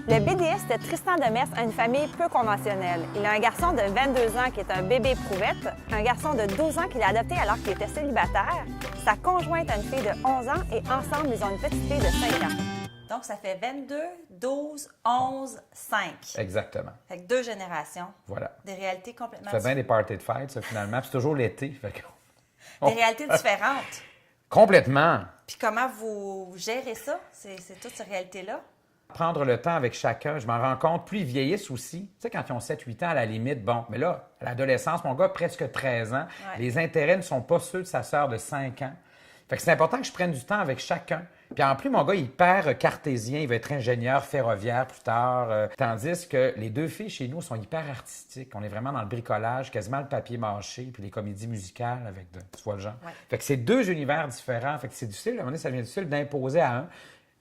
Le BDS de Tristan Demers a une famille peu conventionnelle. Il a un garçon de 22 ans qui est un bébé éprouvette, un garçon de 12 ans qu'il a adopté alors qu'il était célibataire, sa conjointe a une fille de 11 ans et ensemble, ils ont une petite fille de 5 ans. Donc, ça fait 22, 12, 11, 5. Exactement. Fait que 2 générations. Voilà. Des réalités complètement Ça fait bien des parties de fête, ça, finalement. Puis c'est toujours l'été. Fait que... Des réalités différentes. Complètement. Puis comment vous gérez ça, toutes ces réalités-là? Prendre le temps avec chacun, je m'en rends compte, plus ils vieillissent aussi. Tu sais, quand ils ont 7-8 ans, à la limite, bon, mais là, à l'adolescence, mon gars a presque 13 ans, les intérêts ne sont pas ceux de sa sœur de 5 ans. Fait que c'est important que je prenne du temps avec chacun. Puis en plus, mon gars, il est hyper cartésien, il va être ingénieur ferroviaire plus tard. Tandis que les 2 filles chez nous sont hyper artistiques. On est vraiment dans le bricolage, quasiment le papier mâché, puis les comédies musicales avec tu vois le genre. Ouais. Fait que c'est 2 univers différents. Fait que c'est difficile, à un moment donné, ça devient difficile d'imposer à un.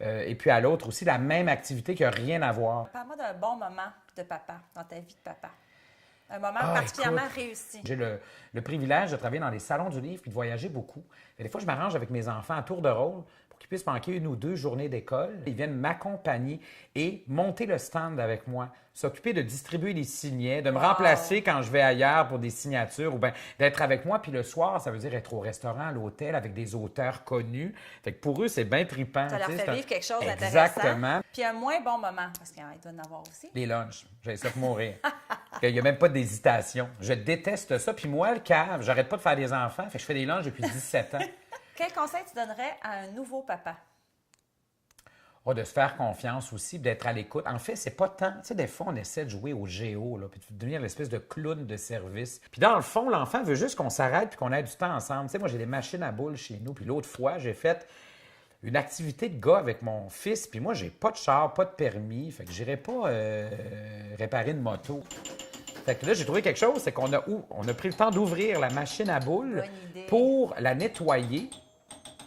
Et puis à l'autre aussi, la même activité qui n'a rien à voir. Parle-moi d'un bon moment de papa, dans ta vie de papa. Un moment particulièrement réussi. J'ai le privilège de travailler dans les salons du livre et de voyager beaucoup. Et des fois, je m'arrange avec mes enfants à tour de rôle pour qu'ils puissent manquer 1 ou 2 journées d'école. Ils viennent m'accompagner et monter le stand avec moi, s'occuper de distribuer les signets, de me remplacer quand je vais ailleurs pour des signatures ou bien d'être avec moi. Puis le soir, ça veut dire être au restaurant, à l'hôtel avec des auteurs connus. Fait que pour eux, c'est bien trippant. Ça leur fait vivre quelque chose d'intéressant. Exactement. Puis un moins bon moment, parce qu'il doit en avoir aussi. Les lunchs. J'ai ça pour mourir. Il n'y a même pas d'hésitation. Je déteste ça. Puis moi, le cave, j'arrête pas de faire des enfants. Fait que je fais des lunchs depuis 17 ans. Quel conseil tu donnerais à un nouveau papa? Oh, de se faire confiance aussi, d'être à l'écoute. En fait, c'est pas tant... Tu sais, des fois, on essaie de jouer au géo, là, puis de devenir l'espèce de clown de service. Puis dans le fond, l'enfant veut juste qu'on s'arrête puis qu'on ait du temps ensemble. Tu sais, moi, j'ai des machines à boules chez nous. Puis l'autre fois, j'ai fait une activité de gars avec mon fils. Puis moi, j'ai pas de char, pas de permis. Fait que j'irai pas réparer une moto. Fait que là, j'ai trouvé quelque chose, c'est qu'on a pris le temps d'ouvrir la machine à boules pour la nettoyer.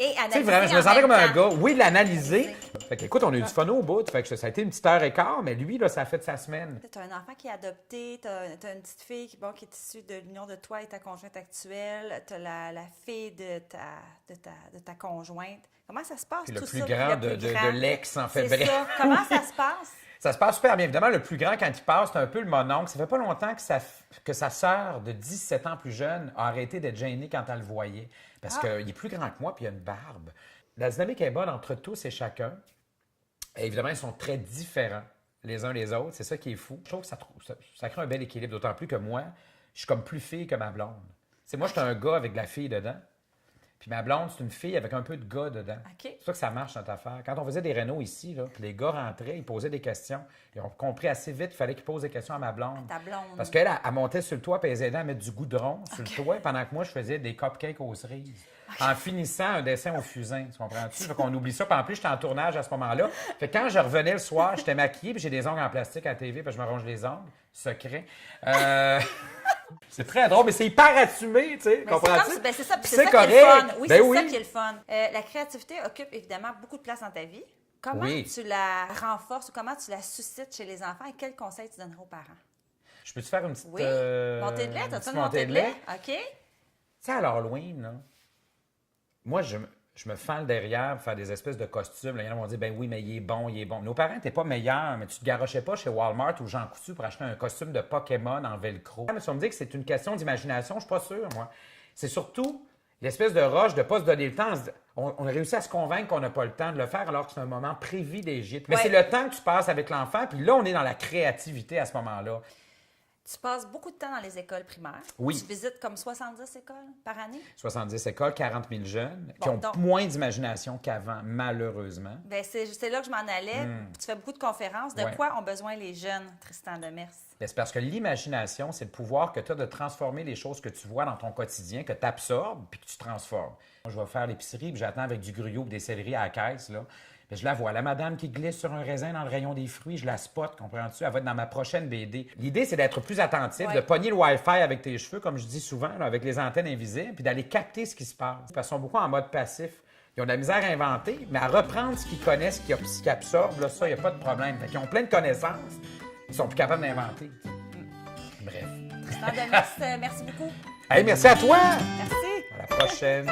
Et analyser. Tu sais, vraiment, je me sentais comme un gars. Oui, l'analyser. Fait que, écoute, on a eu du fun au bout. Fait que ça a été une petite heure et quart, mais lui, là, ça a fait de sa semaine. Tu as un enfant qui est adopté, tu as une petite fille qui est issue de l'union de toi et ta conjointe actuelle, tu as la fille de ta conjointe. Comment ça se passe, Puis tout le plus ça? grand de l'ex, en fait. C'est ça. Comment ça se passe? Ça se passe super bien. Évidemment, le plus grand, quand il passe, c'est un peu le mononcle. Ça fait pas longtemps que sa sœur, de 17 ans plus jeune, a arrêté d'être gênée quand elle le voyait. Parce qu'il est plus grand que moi, puis il a une barbe. La dynamique est bonne entre tous et chacun. Et évidemment, ils sont très différents les uns les autres. C'est ça qui est fou. Je trouve que ça crée un bel équilibre. D'autant plus que moi, je suis comme plus fille que ma blonde. C'est moi, je suis un gars avec de la fille dedans. Puis ma blonde, c'est une fille avec un peu de gars dedans. Okay. C'est ça que ça marche, notre affaire. Quand on faisait des rénaux ici, là, puis les gars rentraient, ils posaient des questions. Ils ont compris assez vite qu'il fallait qu'ils posent des questions à ma blonde. Ta blonde. Parce qu'elle, elle montait sur le toit puis elle les aidait à mettre du goudron sur le toit pendant que moi, je faisais des cupcakes aux cerises. En finissant un dessin au fusain, tu comprends-tu? Fait qu'on oublie ça. Puis en plus, j'étais en tournage à ce moment-là. Fait que quand je revenais le soir, j'étais maquillée puis j'ai des ongles en plastique à la TV puis je me ronge les ongles. Secret. C'est très drôle, mais c'est hyper assumé, tu sais. Comprends-tu? C'est ça, c'est ça correct. Qui est le fun. Oui, ben c'est ça qui est le fun. La créativité occupe évidemment beaucoup de place dans ta vie. Comment tu la renforces ou comment tu la suscites chez les enfants et quels conseils tu donnerais aux parents? Je peux-tu faire une petite... Oui. Montée de lait? T'as-tu une montée de lait? OK. Tu sais, à l'Halloween, là, moi, je me fends le derrière pour faire des espèces de costumes. Là, il y en a qui vont dire, ben oui, mais il est bon, il est bon. Nos parents n'étaient pas meilleurs, mais tu te garochais pas chez Walmart ou Jean Coutu pour acheter un costume de Pokémon en velcro. Mais si on me dit que c'est une question d'imagination, je suis pas sûr, moi. C'est surtout l'espèce de rush de ne pas se donner le temps. On a réussi à se convaincre qu'on n'a pas le temps de le faire alors que c'est un moment privilégié. Mais c'est le temps que tu passes avec l'enfant, puis là, on est dans la créativité à ce moment-là. Tu passes beaucoup de temps dans les écoles primaires. Oui. Tu visites comme 70 écoles par année. 70 écoles, 40 000 jeunes qui ont moins d'imagination qu'avant, malheureusement. Bien, c'est là que je m'en allais. Tu fais beaucoup de conférences. De quoi ont besoin les jeunes, Tristan Demers? C'est parce que l'imagination, c'est le pouvoir que tu as de transformer les choses que tu vois dans ton quotidien, que tu absorbes puis que tu transformes. Moi, je vais faire l'épicerie puis j'attends avec du gruyot et des céleris à la caisse, là. Bien, je la vois, la madame qui glisse sur un raisin dans le rayon des fruits, je la spot, comprends-tu? Elle va être dans ma prochaine BD. L'idée, c'est d'être plus attentif, de pogner le Wi-Fi avec tes cheveux, comme je dis souvent, là, avec les antennes invisibles, puis d'aller capter ce qui se passe. Parce qu'ils sont beaucoup en mode passif. Ils ont de la misère à inventer, mais à reprendre ce qu'ils connaissent, ce qu'ils absorbent, là, ça, il n'y a pas de problème. Fait qu'ils ont plein de connaissances, ils sont plus capables d'inventer. Bref. Tristan Demers, merci beaucoup. Hey, merci à toi! Merci. À la prochaine.